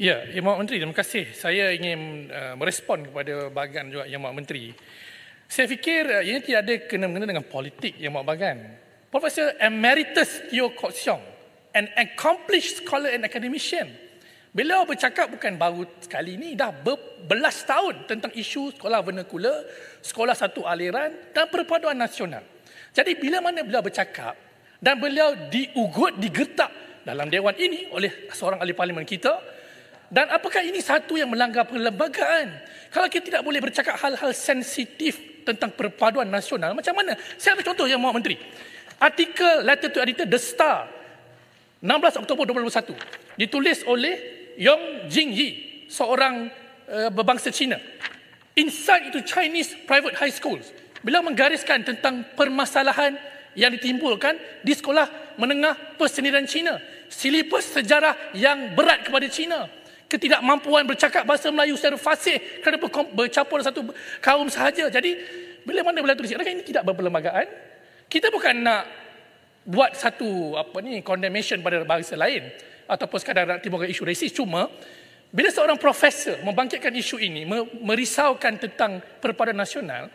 Ya, Yang Mohd Menteri, terima kasih. Saya ingin merespon kepada bahagian juga Yang Mohd Menteri. Saya fikir ini tidak ada kena-mengena dengan politik Yang Mohd bahagian. Profesor Emeritus Teo Kok Siong, an accomplished scholar and academician. Beliau bercakap bukan baru sekali ini, dah berbelas tahun tentang isu sekolah vernakular, sekolah satu aliran dan perpaduan nasional. Jadi bila mana beliau bercakap dan beliau diugut, digertak dalam dewan ini oleh seorang ahli parlimen kita, dan apakah ini satu yang melanggar perlembagaan? Kalau kita tidak boleh bercakap hal-hal sensitif tentang perpaduan nasional, macam mana? Saya ambil contoh Yang Mohd Menteri. Artikel letter to editor The Star 16 Oktober 2021 ditulis oleh Yong Jingyi, seorang berbangsa Cina. Insight into Chinese private high schools. Beliau menggariskan tentang permasalahan yang ditimbulkan di sekolah menengah persendirian Cina. Silibus sejarah yang berat kepada Cina. Ketidakmampuan bercakap bahasa Melayu secara fasih kerana bercampur satu kaum sahaja. Jadi, bila mana beliau tulis, adakah ini tidak berperlembagaan? Kita bukan nak buat satu condemnation pada bangsa lain ataupun sekadar nak timbulkan isu rasis. Cuma, bila seorang profesor membangkitkan isu ini, merisaukan tentang perpaduan nasional,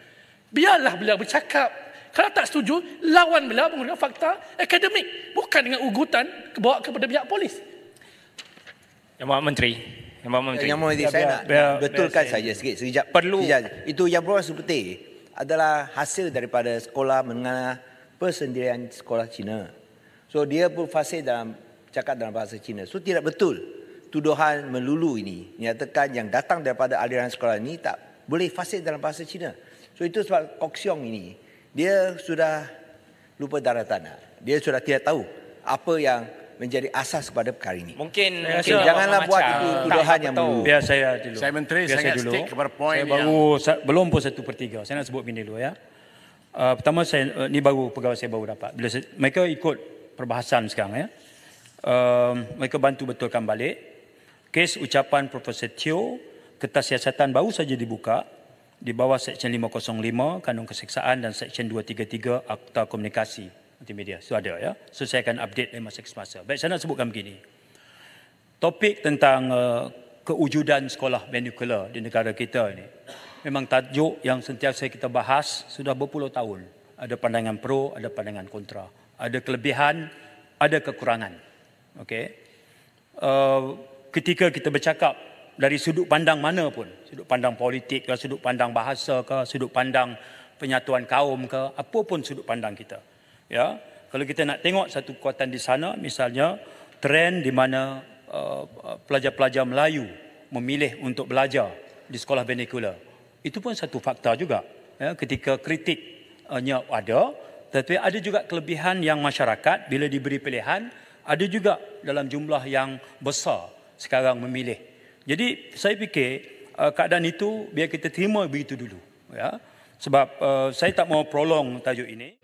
biarlah beliau bercakap. Kalau tak setuju, lawan beliau menggunakan fakta akademik, bukan dengan ugutan bawa kepada pihak polis. Yang Mohd Menteri. Yang Mohd Menteri, saya nak betulkan saja sikit. Sekejap. Itu yang Profesor Putih adalah hasil daripada sekolah menengah persendirian sekolah Cina. So dia pun fasih cakap dalam bahasa Cina. So tidak betul tuduhan melulu ini. Nyatakan yang datang daripada aliran sekolah ini tak boleh fasih dalam bahasa Cina. So itu sebab Kok Siong ini, dia sudah lupa darah tanah. Dia sudah tidak tahu apa yang menjadi asas kepada perkara ini. Mungkin janganlah buat itu tuduhan yang melulu. Biar saya dulu. Saya Menteri, saya dulu. stick kepada poin belum pun 1/3. Saya nak sebut bini dulu ya. Pertama ni baru pegawai saya baru dapat. Bila mereka ikut perbahasan sekarang ya. Mereka bantu betulkan balik. Kes ucapan Profesor Teo, kertas siasatan baru saja dibuka di bawah Seksyen 505 Kanun Keseksaan dan Seksyen 233 Akta Komunikasi Multimedia. Itu ada ya. So saya akan update dari masa ke semasa. Baik, saya nak sebutkan begini. Topik tentang kewujudan sekolah vernacular di negara kita ini memang tajuk yang sentiasa kita bahas sudah berpuluh tahun. Ada pandangan pro, ada pandangan kontra. Ada kelebihan, ada kekurangan. Okey. Ketika kita bercakap dari sudut pandang mana pun, sudut pandang politik ke, sudut pandang bahasa ke, sudut pandang penyatuan kaum ke, apa pun sudut pandang kita. Ya, kalau kita nak tengok satu kekuatan di sana, misalnya trend di mana pelajar-pelajar Melayu memilih untuk belajar di sekolah vernacular, itu pun satu fakta juga. Ya, ketika kritiknya ada, tetapi ada juga kelebihan yang masyarakat bila diberi pilihan, ada juga dalam jumlah yang besar sekarang memilih. Jadi saya fikir keadaan itu biar kita terima begitu dulu. Ya, sebab saya tak mau prolong tajuk ini.